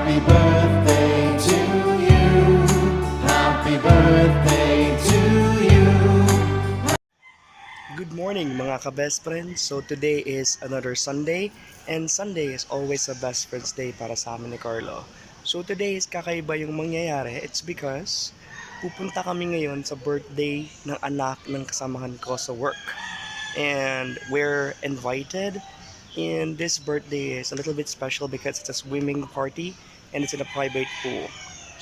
Happy birthday to you. Happy birthday to you. Good morning mga ka-best friends. So today is another Sunday and Sunday is always a best friends day para sa amin ni Carlo. So today is kakaiba yung mangyayari. It's because pupunta kami ngayon sa birthday ng anak ng kasamahan ko sa work. And we're invited, and this birthday is a little bit special because it's a swimming party and it's in a private pool.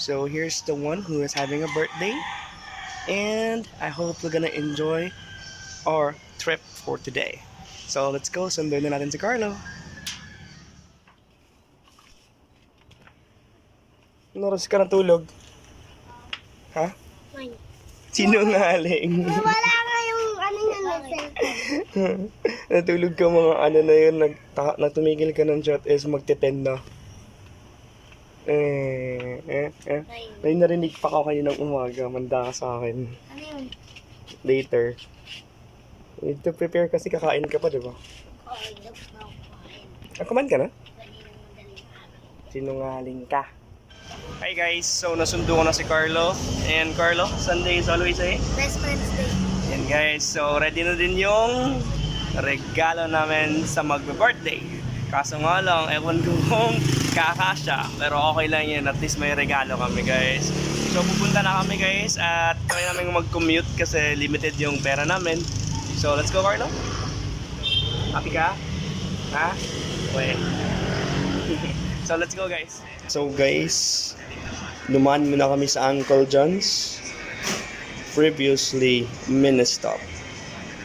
So here's the one who is having a birthday, and I hope we're gonna enjoy our trip for today. So let's go, sunduin na natin si Carlo. Anong oras ka natulog? Ha? Sinungaling. Wala nga yung ano niya na cellphone. Natulog ka mga ano na yun, natumigil ka ng chat is magte-10 na. May narinig pa ka kayo ng umaga, manda ka sa akin. Ano yun? Later. Need to prepare kasi kakain ka pa, di ba? Oo, dapat na ako kumain. Kumain ka na? Kaninang madaling araw. Sinungaling ka. Hi guys, so nasundo ko na si Carlo. And Carlo, Sunday is always a Best Friends Day. yan guys, so ready na din yung regalo namin sa magbe-birthday. Kaso nga lang, ewan ko kung kakasya. Pero okay lang yan, at least may regalo kami guys. So pupunta na kami guys at try namin mag-commute kasi limited yung pera namin. So let's go Carlo. Happy ka? Ha? Wait. So let's go guys. So guys, dumaan muna kami sa Uncle John's, previously mini-stop,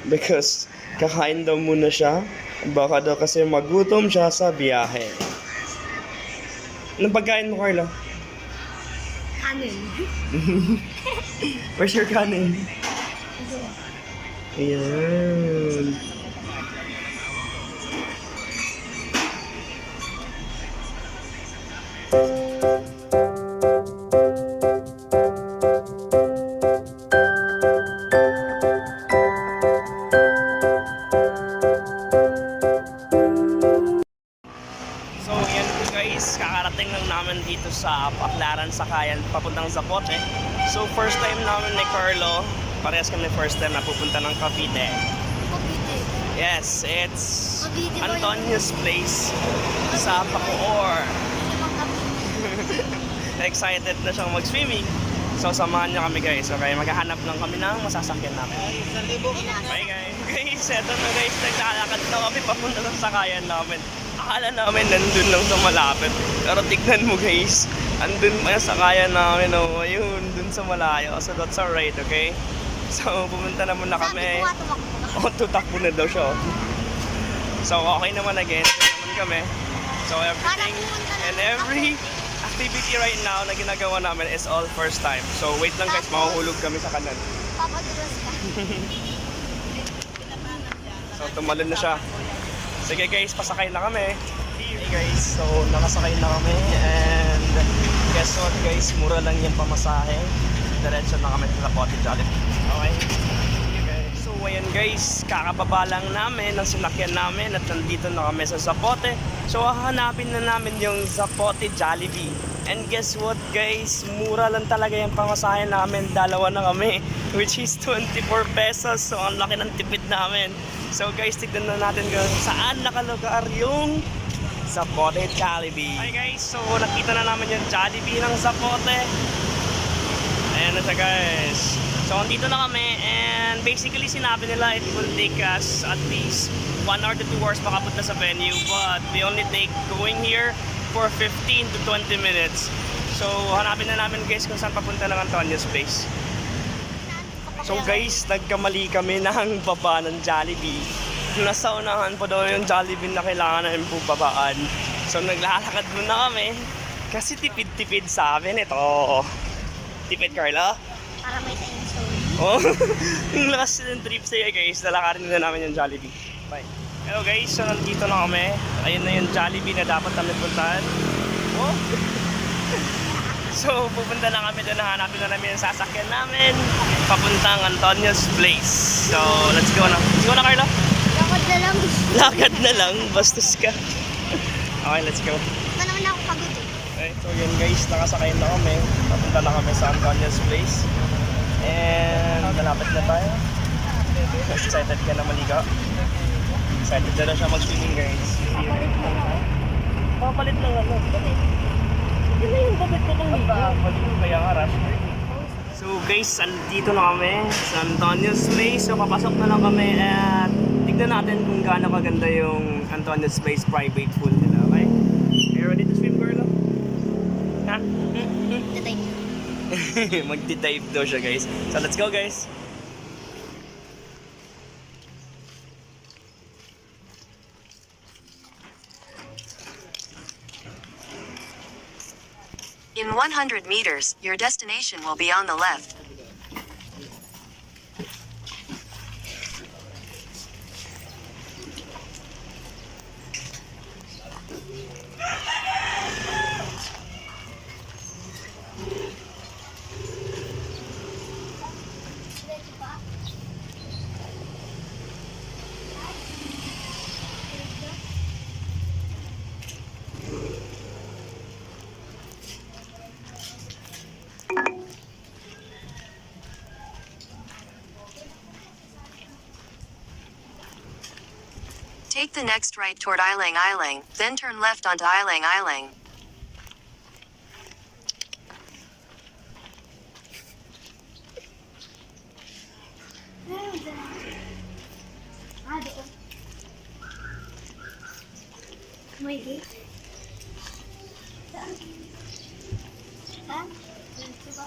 because kakain daw muna siya, baka daw kasi magutom siya sa biyahe. Anong pagkain mo Carlo? Kanin. Where's your kanin? Ayan. So yan po guys, kakarating lang namin dito sa Baclaran, Sakayan, papuntang Zapote. So first time namin ni Carlo, parehas kami first time na pupunta ng Cavite. Cavite. Yes, it's Cavite ba yun? Antonio's place sa Bacoor. Limang Cavite. Excited na siyang mag-swimming. So samahan niyo kami guys, okay? Maghahanap lang kami ng masasakyan namin. Bye guys. Guys, eto na guys, naglalakad na kami papunta sa sakayan namin. Akala namin nandun lang sa malapit. Pero tignan mo guys, andun pa yung sakayan namin, oh. Ayun, dun sa malayo. So that's alright, okay? So pumunta naman na kami. Sabi ko nga tumakbo ka. Oh, tutakbo na daw siya, oh. So okay naman again, naman kami. So everything and every activity right now na ginagawa namin is all first time. So wait lang guys, mahuhulog kami sa kanan. Papadulas ka. So tumalon na siya. Sige guys, pasakay na kami. Hey guys, so nakasakay na kami and guess what guys, mura lang yung pamasahe. Diretso na kami sa Zapote Jollibee. Okay? So ayan guys, kakababa lang namin ng sinakyan namin at nandito na kami sa Zapote. So hahanapin na namin yung Zapote Jollibee. And guess what guys, mura lang talaga yung pamasahe namin. Dalawa na kami, which is 24 pesos. So ang laki ng tipid namin. So guys, tignan na natin kung saan nakalugar yung Zapote Jollibee. Hi guys, so nakita na namin yung Jollibee ng Zapote. Ayan na siya guys. So andito na kami and basically sinabi nila it will take us at least 1 hour to 2 hours makapunta sa venue, but we only take going here for 15 to 20 minutes. So hanapin na namin guys kung saan papunta ng Antonio's place. So guys, nagkamali kami ng baba ng Jollibee. Nasa unahan pa daw yung Jollibee na kailangan namin babaan. So naglalakad muna kami kasi tipid-tipid sa amin ito. Tipid Carla? Para may time story. Oh, yung last ng trip sa'yo guys, lalakarin na namin yung Jollibee. Bye. Hello guys, so nandito na kami. Ayun na yung Jollibee na dapat namin puntahan. Oh. So pupunta na kami doon, hanapin na namin yung sasakyan namin papuntang Antonio's place. So let's go na. Let's go na Carlo. Lakad na lang. Lakad na lang, bastos ka. Okay, let's go. Di pa naman ako pagod eh. Okay, so yun guys, nakasakay na kami. Papunta na kami sa Antonia's Place. And malapit na tayo. Excited ka na maligo? Excited na siya mag-swimming guys. Papalit lang ano. Yun na yung damit ko kang ligo. Kaya nga rush. So guys, andito na kami sa Antonia's Place. So papasok na lang kami at tignan natin kung gaano kaganda yung Antonia's Place private pool nila, okay? Are you ready to swim, girl? Ha? Magdi-dive daw siya guys. So let's go guys. In 100 meters, your destination will be on the left. Take the next right toward Ilang Ilang, then turn left onto Ilang Ilang. May gate. Ha? Dito ba?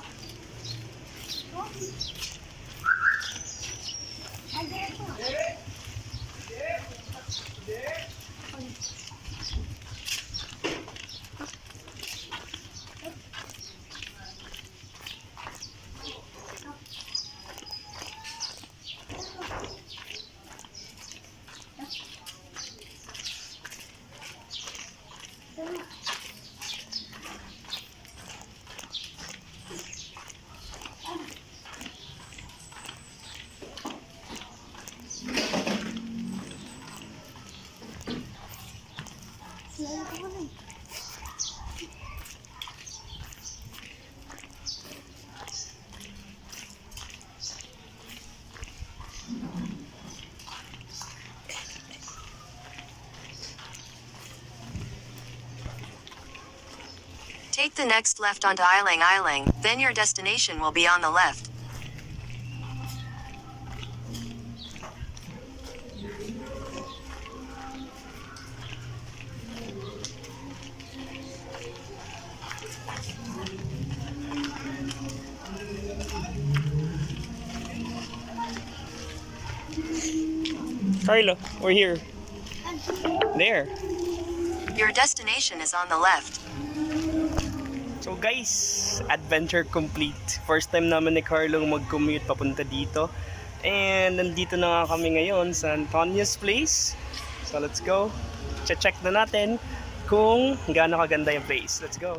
Take the next left onto Ilang Ilang, then your destination will be on the left. Carlo, we're here. There. Your destination is on the left. So guys, adventure complete. First time naman ni Carlo mag-commute papunta dito. And nandito na nga kami ngayon sa Antonia's Place. So let's go. Check na natin kung gaano kaganda yung place. Let's go.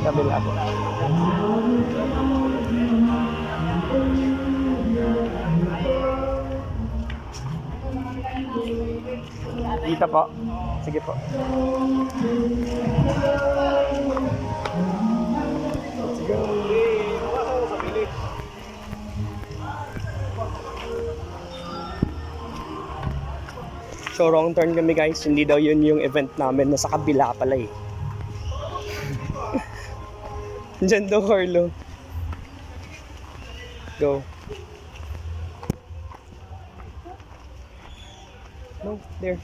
Kabila po. Dito po. Sige po. Let's go. So wrong turn kami guys. Hindi daw yun yung event namin. Nasa kabila pala eh. Diyan daw, Carlo. Go. No, there.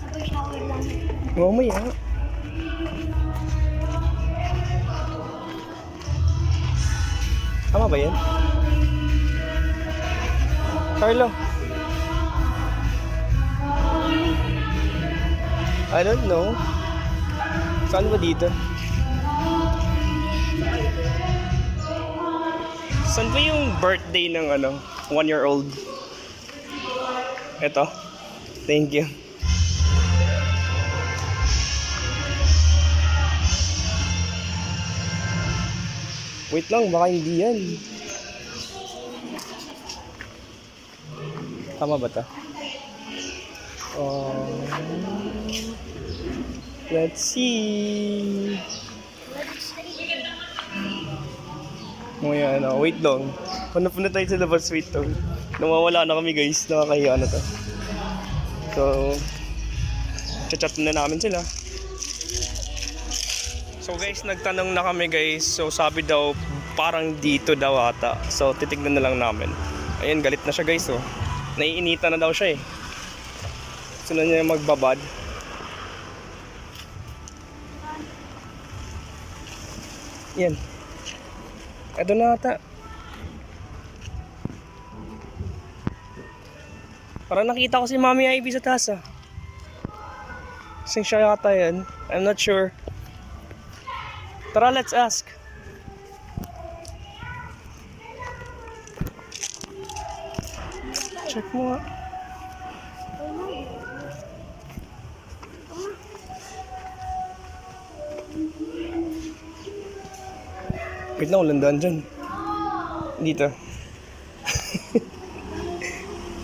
Sabay shower lang. Mamaya. Tama ba yan? Carlo? I don't know. Saan ba dito? Saan ba yung birthday ng 1-year-old? Ito. Thank you. Wait lang, baka hindi yan. Tama ba ito? Let's see. Ngayon, wait lang. Punta tayo sa labas, wait lang. Nawawala na kami guys, nakakahiya na to. So, chat na namin sila. So guys, nagtanong na kami guys. So sabi daw, parang dito daw ata. So titignan na lang namin. Ayun, galit na siya guys oh. Naiinita na daw siya eh. Gusto na niya magbabad. Yan. Ito na ata. Parang nakita ko si Mami Ivy sa taas ah. Kasing siya yata yan. I'm not sure. Tara, let's ask. Check mo nga. Wait lang, ulandaan dyan. Dito.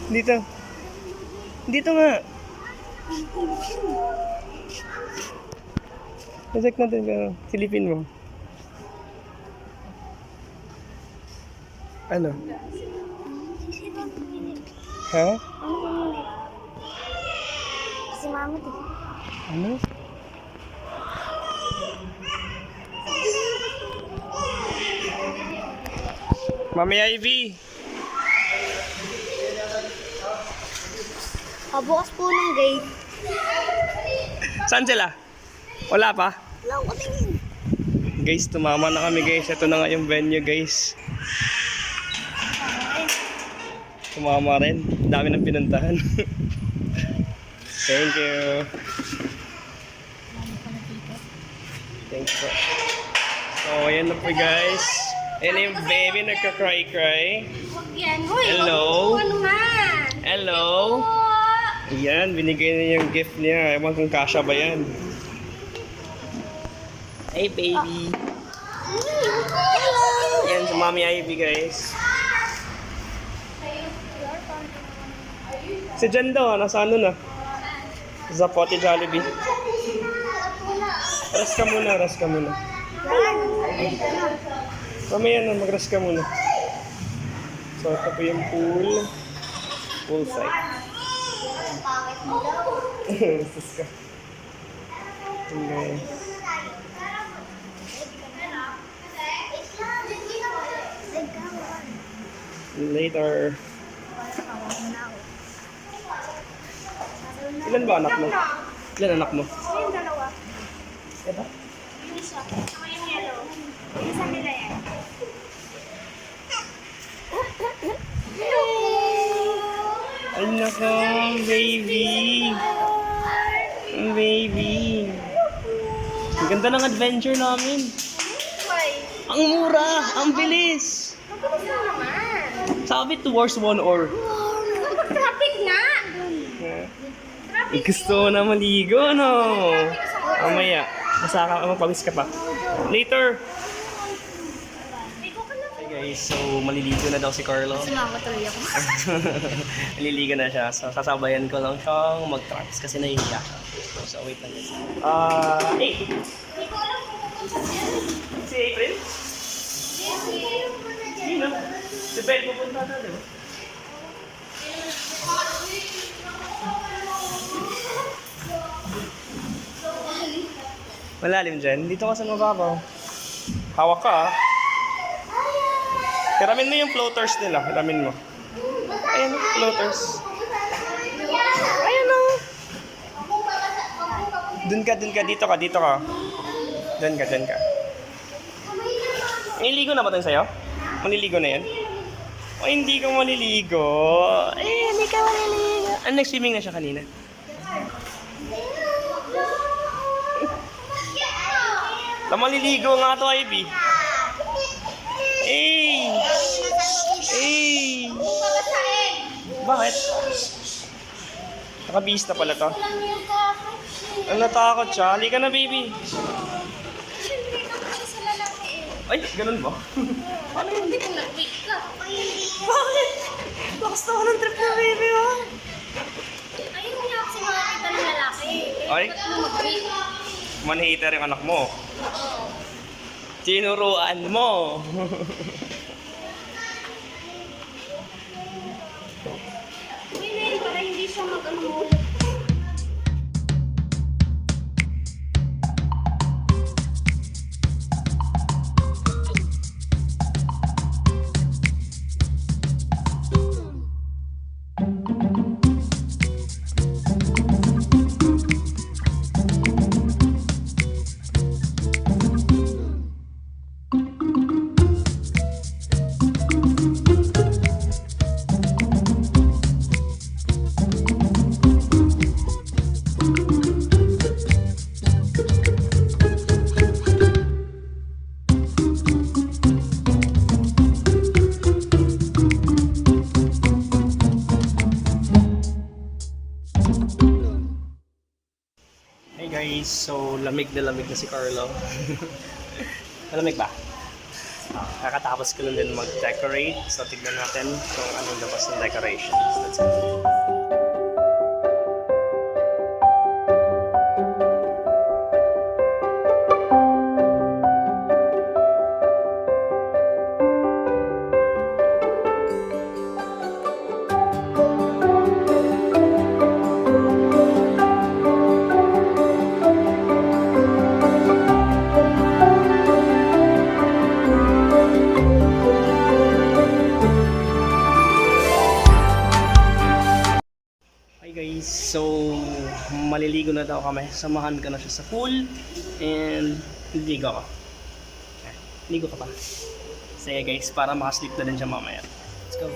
Dito. Dito nga. Check natin ka. Silipin mo. Ano? Ha? Si Mama din. Ano? Mami Ivy! Pabukas po ng gate. Saan sila? Wala pa? Wala ko tingin. Guys, tumama na kami guys. Ito na nga yung venue guys. Tumama rin. Dami ng pinuntahan. Thank you. Thanks po. So, ayan na po guys. Ayan na yung baby nagka-cry-cry. Huwag yan. Hoy, Hello? Ano nga? Hello? Ayan, binigay na yung gift niya. Ewan kung kasha ba yan. Hey baby. Ayan si Mami Ivy guys. Si Jen daw, nasa ano na? Sa Pote Jollibee. Rest ka muna, rest ka muna. Mamaya na, mag-rest ka muna. So, ito po yung pool. Pool side. Sus ka. Okay. Later. Ilan ba anak mo? Ilan anak mo? Yung dalawa. Ito? Yung isa. Saka yung yellow. Yung isa nila yan. Ay nako, baby. Baby. Ang ganda ng adventure namin. Why? Ang mura, ang bilis. Mabilis lang naman. Sabi 2 hours, 1 hour. Traffic nga. Gusto mo na maligo, no? Mamaya, magpawis ka pa. Later. Hey guys, so maliligo na daw si Carlo. Sumama tuloy ako. Maliligo na siya. So sasabayan ko lang siyang mag-tracks kasi nahihiya siya. So wait lang guys. Hey! Si April? Sino? Si Belle pupunta na, di ba? Malalim dyan. Dito ka sa mababaw. Hawak ka ah. Hiramin mo yung floaters nila. Hiramin mo. Ayan, floaters. Ayan o. Dun ka. Dito ka. Dun ka. Nililigo na ba tayo sa'yo? Maliligo na yan? O hindi ka maliligo. Hindi ka maliligo. Nag-swimming na siya kanina. Maliligo nga to, Ivy. Hey! Bakit? Nakabihis na pala to. Walang yung kakay. Ang natakot siya. Halika na, baby. Siyempre, naman siya sa lalaki eh. Ay, ganun ba? Ano yun? Hindi ko nag-wait ka. Bakit? Lakas na ako ng trip na, baby, ha? Ayun nga kasi makakita ng lalaki. Ay? Ba't mo mag-wait? Man-hater yung anak mo. Tinuruan mo. Ngayon para hindi siya mag-amulat. Hey guys, so lamig na si Carlo. Malamig ba? Kakatapos ko lang din mag-decorate. So tignan natin kung anong labas ng decorations. Let's go. Hi guys, so maliligo na daw kami. Samahan ko na siya sa pool and ligo ako. Ligo ka pa. Sige guys, para makasleep na din siya mamaya. Let's go.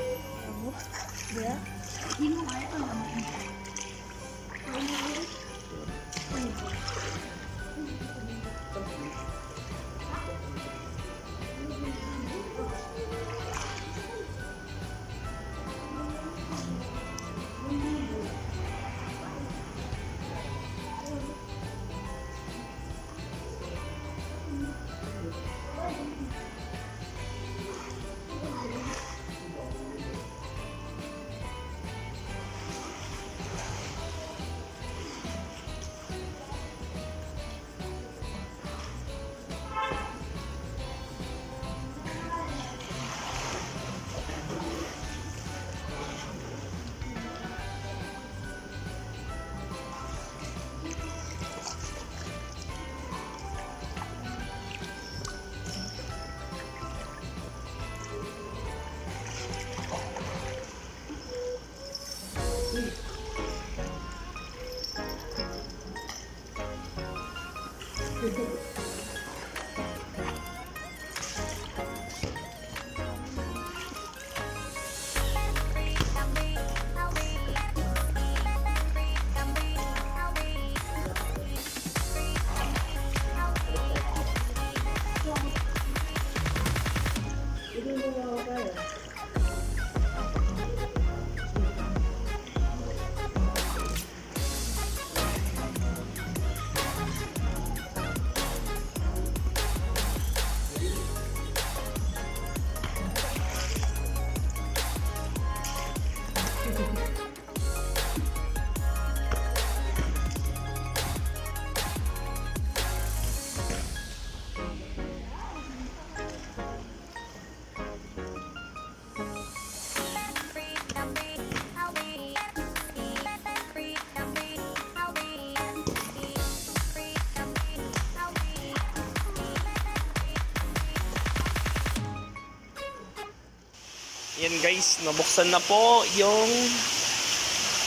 Yan guys, nabuksan na po yung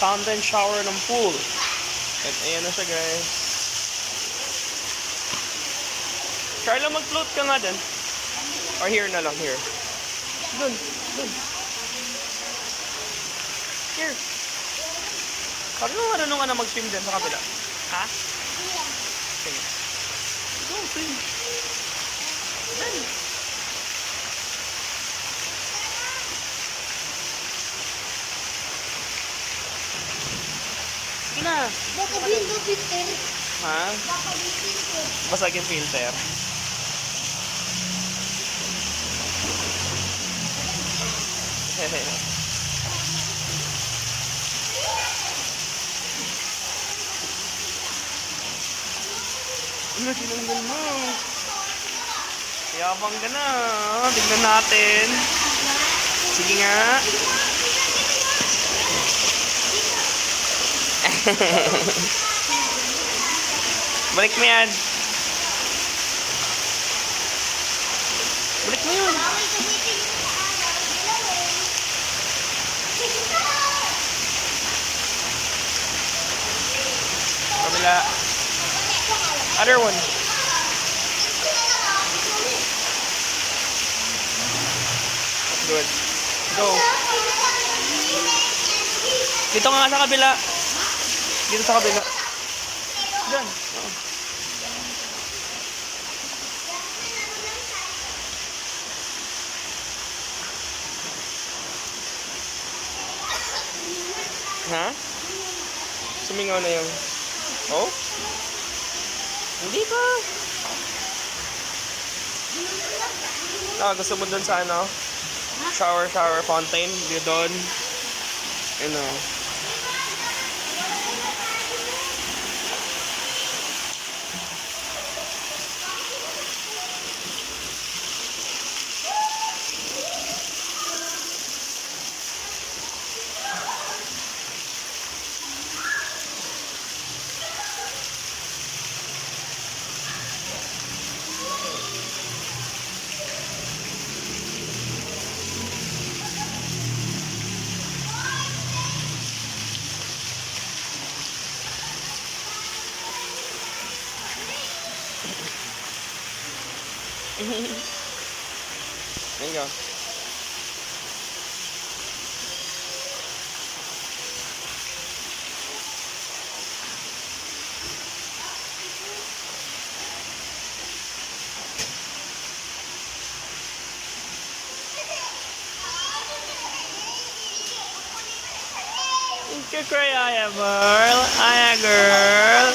fountain shower ng pool. At ayan na siya guys. Carla, mag-float ka nga dyan. Or here na lang, here. Dun, dun. Here. Sabi mo marunong ka na mag-swim dyan sa kabila. Ha? Sige. Go, swim. Dyan. Baka dito, Peter. Ha? Baka dito. Basag yung filter. Ano, tinanggal mo? Yabang ka na. Tignan natin. Sige nga. Balik mo yan. Balik mo yun. Kabila. Other one. Good. Go. Dito nga sa kabila. Dito sa kabila. Diyan. Oo. Ha? Sumingaw na yung... Oh? Hindi pa. Gusto mo dun sa ano? Shower fountain. Di doon. Ano? There you go. You cry, Aya girl. Aya girl.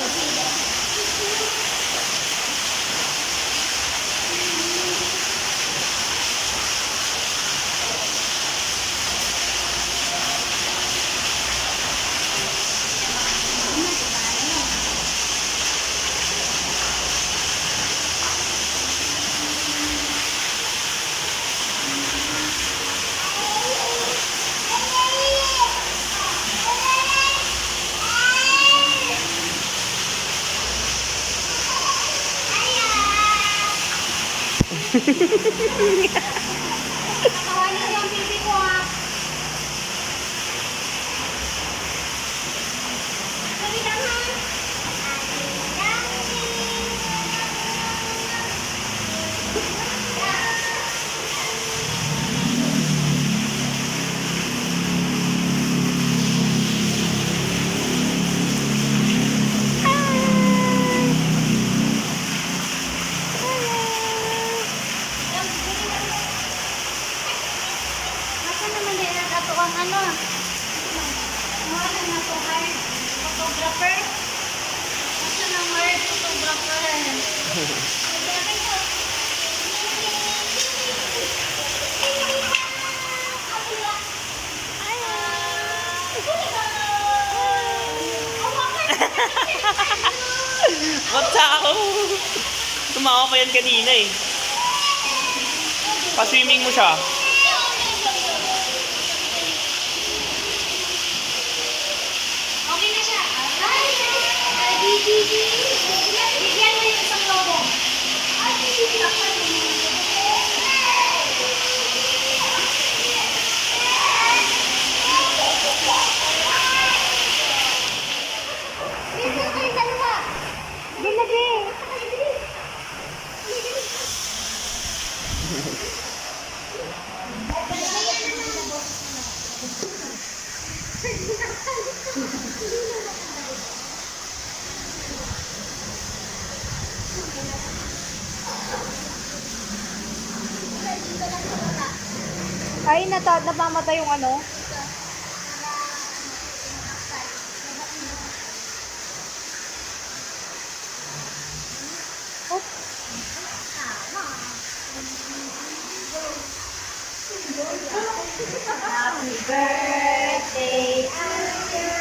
Nakawalan yung baby ko ah. Sabi lang ha. Masa naman din ato ang ano? Mahal na to hard photographer. Masa nang hard photographer? Matao! Tumawa pa yan kanina eh. Pa-swimming mo siya. Okay na siya. Bigyan mo yung isang lobo. Dito kayo dalawa. Dilagi. Ay, namamatay yung ano? Happy birthday to you.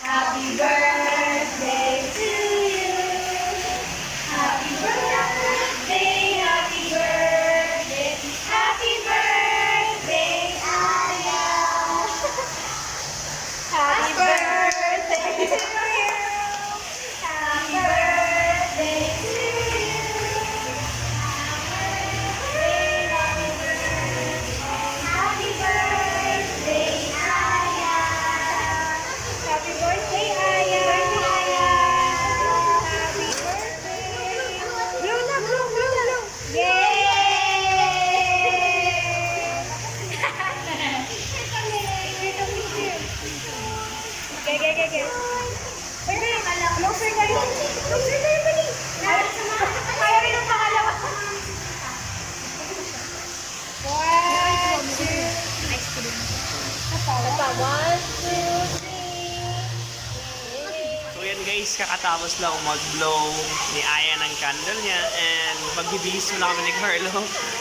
Happy birthday to you. Happy birthday, happy birthday, happy birthday, Aya. Happy birthday to you. Happy birthday to you. Happy birthday, Aya. Happy birthday, Aya. Happy birthday. Blow na, blow, blow, blow. Yay! Okay. Pwede, closer kayo. Closer kayo, pwede. Kaya rin ang pangalawa. 1, 2. Ice cream. One, 2, 3. So yan guys, kakatapos lang mag-blow ni Aya ng candle niya and magbibihis muna kami ni Carlo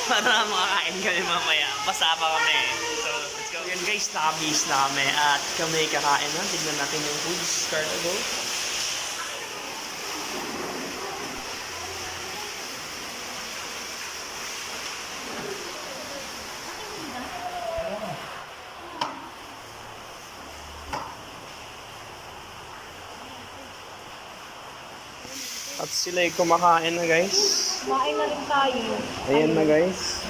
para makakain kami mamaya. Basa pa kami. So let's go. Yan guys, nakabihis na kami at kami kakain na. Tignan natin yung foods. Carlo, go. At sila'y kumakain na guys. Kumain na rin tayo. Ayan na guys.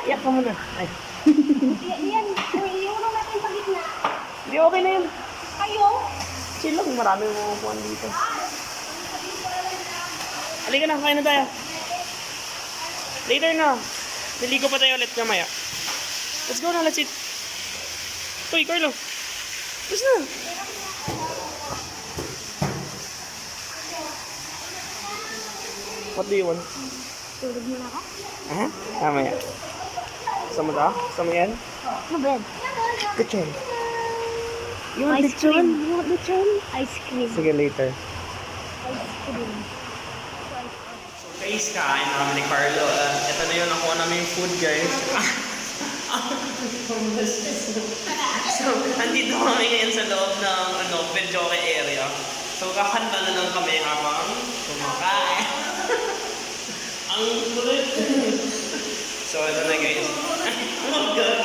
Iyak ka muna. Ay. Yan, iulong natin sa gitna. Hindi, okay na yun. Ayaw. Chill lang, marami mamukuhan dito. Halika na, kain na tayo. Later na. Niligo pa tayo ulit mamaya. Let's go na, let's eat. Uy, Carlo. Let's na. What do you want? Tulog muna ako. Aha, mamaya. Gusto mo to? Gusto mo yan? No bed. Lechon. You want Ice cream. lechon? You want lechon? Ice cream. Sige, later. Ice cream. So guys, kain na kami ni Carlo. Ito na yun, nakuha namin yung food guys. So, andito kami ngayon sa loob ng Benjoke area. So, kakanta na lang kami habang kumakain. Ang kulit. So, ito na guys. Oh God.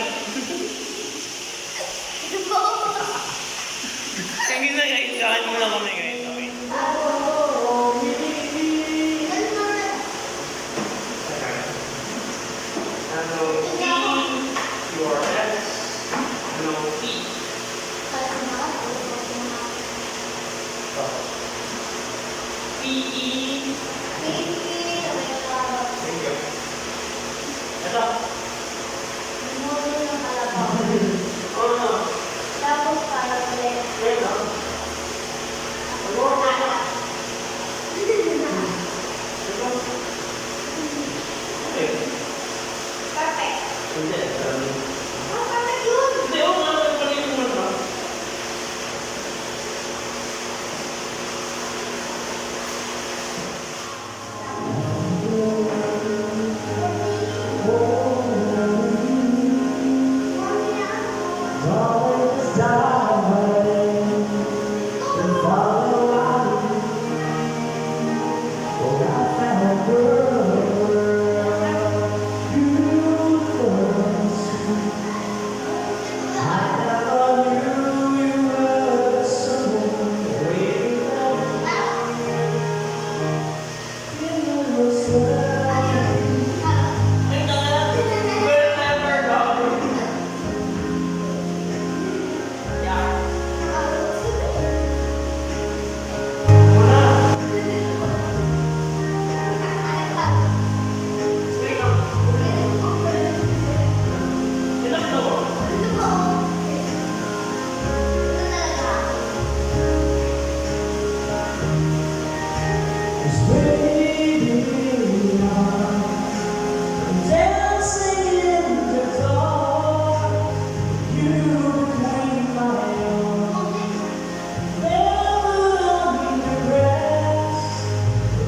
Sige na guys, kain mo lang kami guys. Okay. Ano, your X, ano, E. P-E. Thank you. Ito. Oh, Tapos para ulit. wait lang. Okay. Perfect. Hindi. Oh, perfect yun. Hindi, oo nga. Pwede yung naman.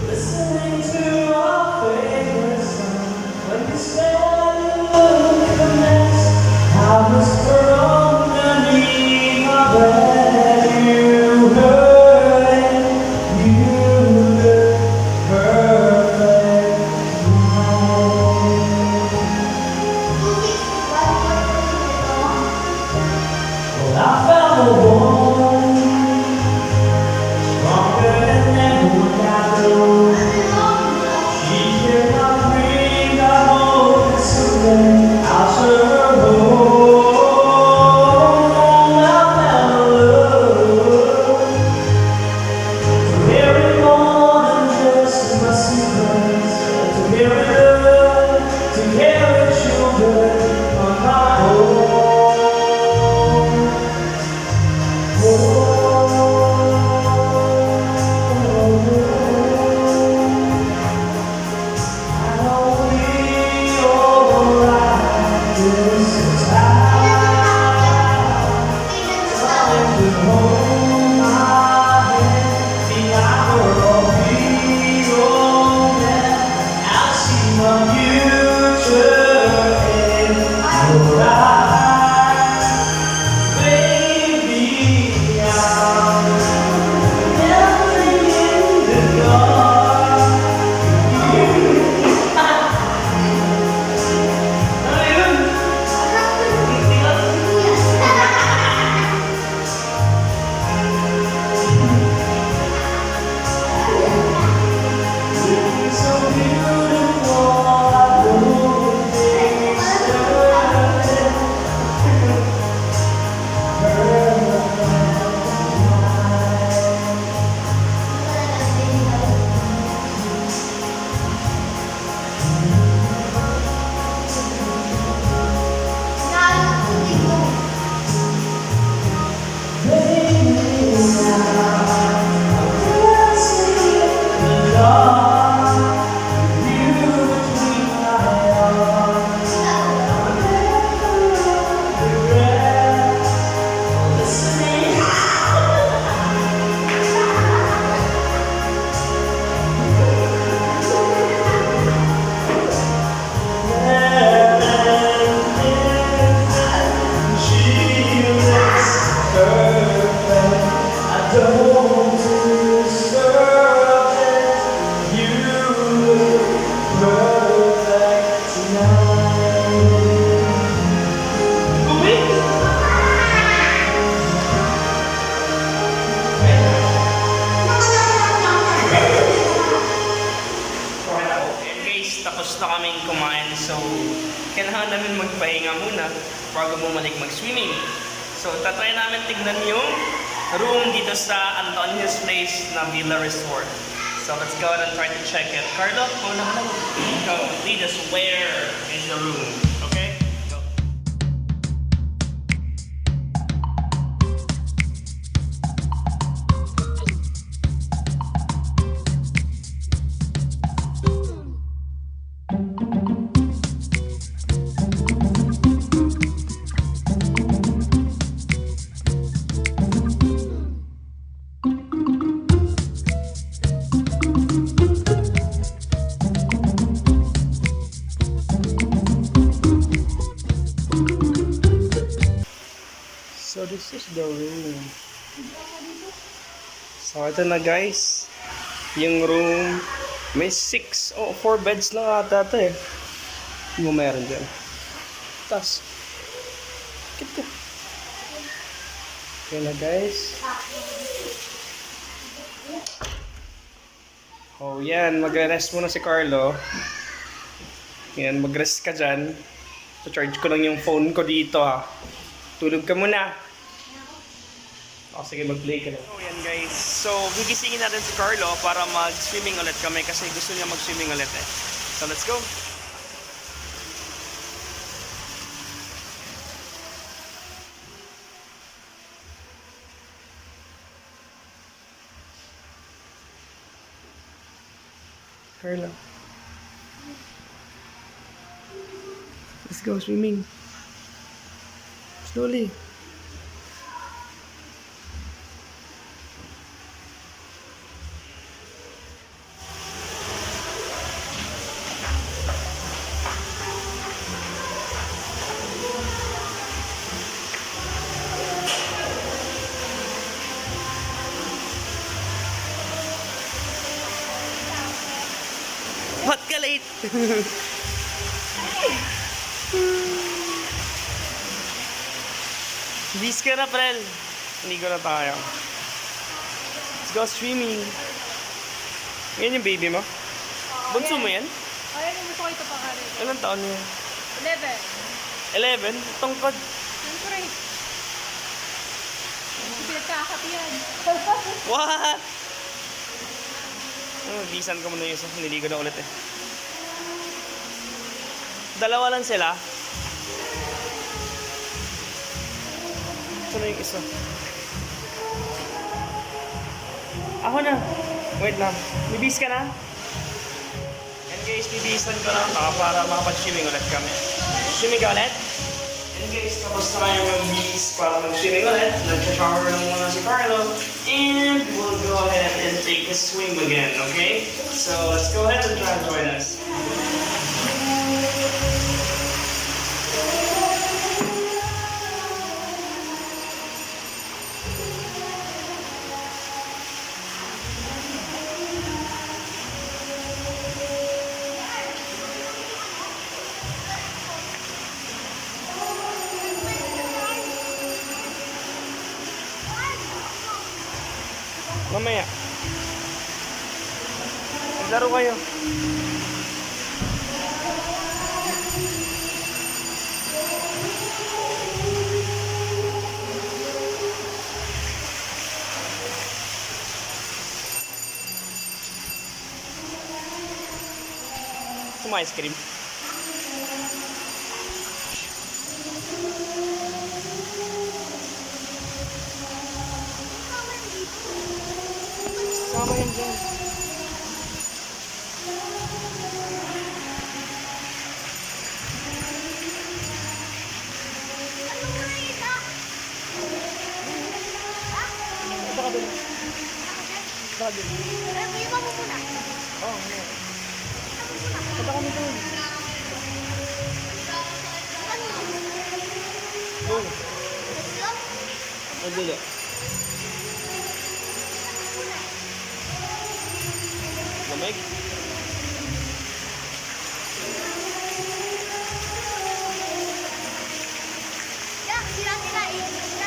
Listening to our favorite song, like this kailangan namin magpahinga muna bago bumalik mag-swimming. So, tatry namin tignan yung room dito sa Antonio's Place na Villa Resort. So, let's go and try to check it. Carlo, muna ka na. Go, lead us where is the room. Okay? Go. So this is the room. So ito na guys, yung room. May 4 beds lang ata ito eh. Hindi mo meron dyan. Tapos, kito. Okay na guys. Oh yan, mag-rest muna si Carlo. Yan, mag-rest ka dyan. So charge ko lang yung phone ko dito ha. Tulog ka muna. O, sige, mag-play ka na. So, yan guys. So, gigisingin natin si Carlo para mag-swimming ulit kami kasi gusto niya mag-swimming ulit eh. So, let's go. Carlo. Let's go swimming. Slowly. Ba't ka late? Bis ka na, Prel. Ligo na tayo. Let's go swimming. Yan yung baby mo? Bunso mo yan? Ay, gusto ko ito pa ka rin. Ilang taon niya? 11. 11? Tungkod. Siyempre. Pinagkakap yan. What? Bisan ko muna yung isa. Niligo na ulit eh. Dalawa lang sila. Ito na yung isa. Ako na. Wait lang. Bibis ka na? And guys, bibisan ko lang para makapag-swimming ulit kami. Swimming ka ulit? And guys, tapos na kayo mag-bis para mag-swimming ulit. Nag-shower lang muna si Carlo. And we'll go ahead and take a swim again, okay? So let's go ahead and try to join us. Mamaya. Maglaro kayo. Gusto mo ice cream? Sama yan dyan. Ito ka dun. Ito ka dun. Oo, ano. Ito kami dun. Dun. Ang dili. Lamig.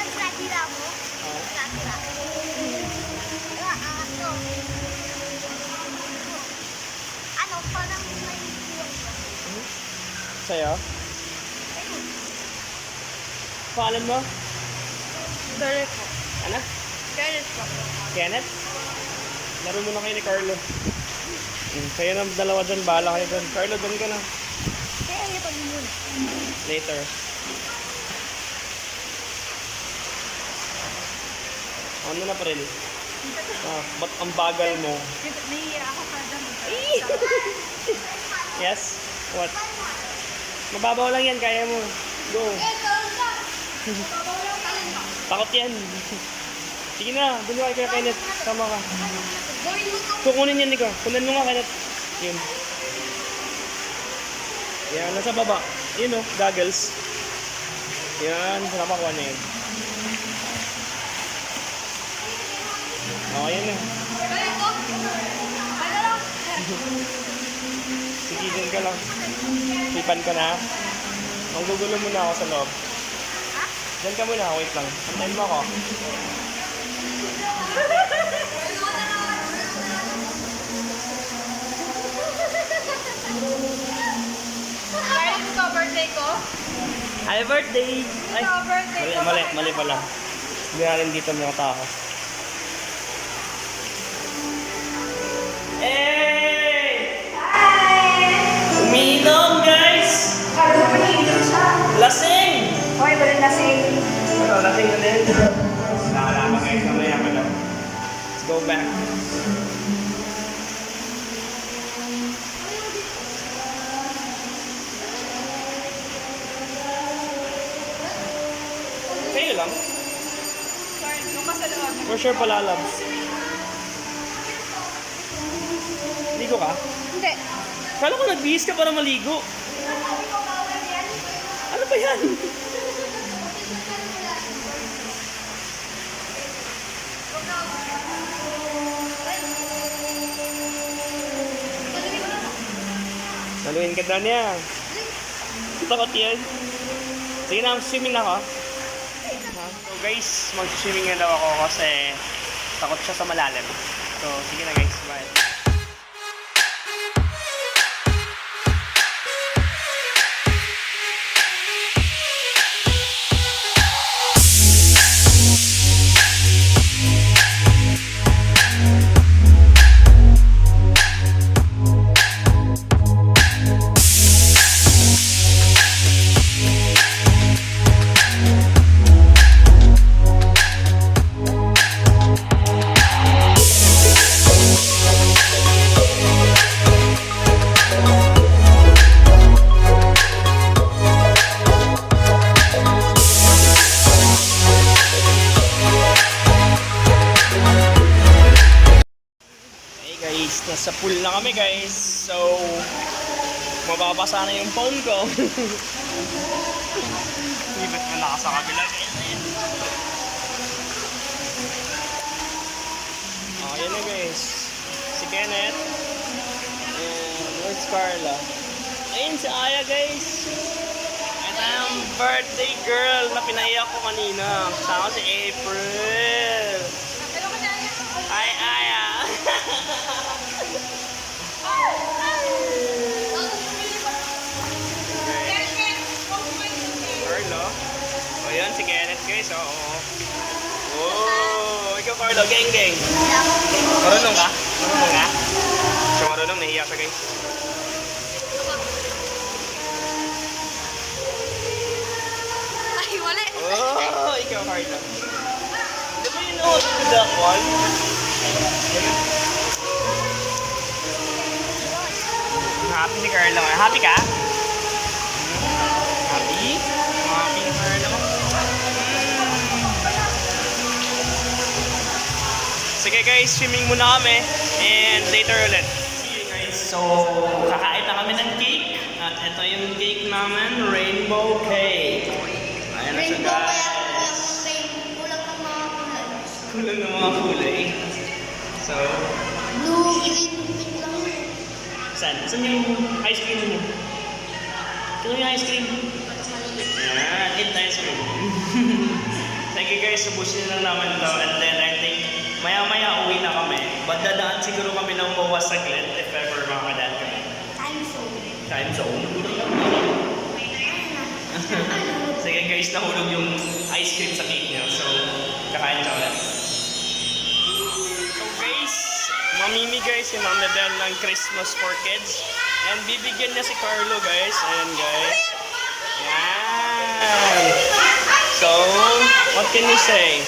Sila-sila mo? Sila-sila. Ano, parang may Sa'yo? Pangalan mo? Sorry po. Ano? Kenneth po. Kenneth? Laro muna kayo ni Carlo. Kayo na dalawa dyan, bahala kayo dyan. Carlo, doon ka na. Kaya niya pag muna. Later. Ano na pa rin? Ba't ang bagal mo? Nahihiya ako kada mo. Yes? What? Mababaw lang yan, kaya mo. Go. Takot yan. Sige na, doon ka kay Kenneth. Tama ka. Kukunin yan, Nico. Kunin mo nga, Kenneth. Yun. Yan, nasa baba. Yun o, goggles. Yan, napakuha na yun. Okay na. Sige, dyan ka lang. Sipan ka na. Maggugulo muna ako sa loob. Dyan ka muna, wait lang. Antayin mo ako. Kaya ito birthday ko? Happy birthday! Ay, birthday mali pala. Hindi natin dito mga tao. Hey! Umiinom, guys! Lasing! Hoy, balik na si... Ito, lasing na din. Nakala pa guys, mamaya pa daw. Let's go back. Kayo lang? Sorry, nung sa loob. For sure pala, Labs. Ligo ka? Hindi. Kala ko nagbihis ka para maligo. Ano ba yan? Saluhin ka daw niya. Takot yan. Sige na, swimming na ako. So guys, mag-swimming na daw ako kasi takot siya sa malalim. So sige na guys, bye. Nasa pool na kami guys. So, mababasa na yung phone ko. Libat mo na sa kabila guys. Oh, yan na guys. Si Kenneth. And where's Carla? Ayun si Aya guys. Ito yung birthday girl na pinaiyak ko kanina. Kasama si April. Hi Aya. Carlo. O yan, si Kenneth guys. Oo. Oh, ikaw Carlo, geng geng. Marunong ka? Marunong ka? Siya marunong, nahiya siya guys. Ay, wala. Oh, ikaw Carlo. Di ba you know what to do that one? Happy si Carlo. Happy ka? Happy? Happy na Carlo. Sige guys, swimming muna kami. And later ulit. See you guys. So, kakain na kami ng cake. At ito yung cake namin, rainbow cake. Ayan na siya guys. Kulang ng mga kulay. Kulang ng mga kulay. So, Blue, green, pink lang yun. saan? Saan yung ice cream mo? Saan yung ice cream? Yan, eat ice cream. Thank you guys, subusin lang naman ito. And then I think, maya-maya uwi na kami. But dadaan siguro kami ng MOA saglit if ever makakadaan kami. Time zone. Time zone. Sige guys, nahulog yung ice cream sa cake niya. So, kakain siya ulit. So guys, mamimigay si Mami Bell ng Christmas for Kids. And bibigyan niya si Carlo guys. Ayan guys. Yan. So, what can you say?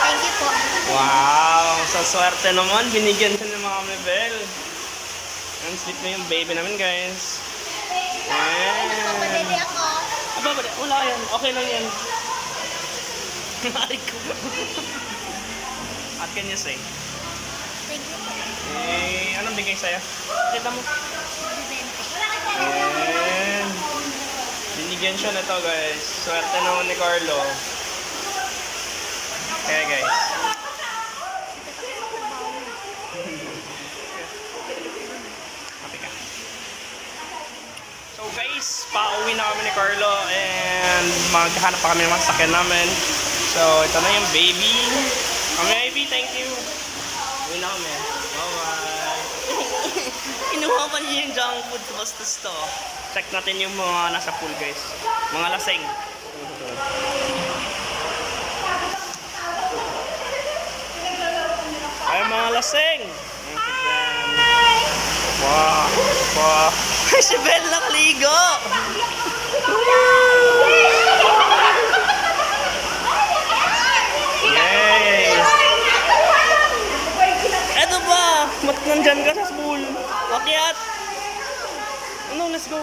Thank you po. Wow! Sa swerte naman, binigyan siya ni Mami Bell. Ang sweet na yung baby namin guys. Pwede Yan. ako. Aba, wala yan. Okay lang yan. Ay ko. What can you say? Thank you po. Eh, anong bigay sa'yo? Kita mo. Wala ka Ayan. Binigyan siya na to guys. Swerte naman ni Carlo. Kaya guys. Happy ka. So guys, pauwi na kami ni Carlo and maghanap pa kami ng mga sakyan namin. So ito na yung baby. Kami baby, thank you. Uwi na kami. Bye-bye. Kinuha pa niya yung junk food sa bastos to. Check natin yung mga nasa pool guys. Mga laseng. Ay mga laseng. Wow. Wow. Si Belle nakaligo. Yay. Eto ba? Ba't nandyan ka sa pool? Akyat. Ano, let's go.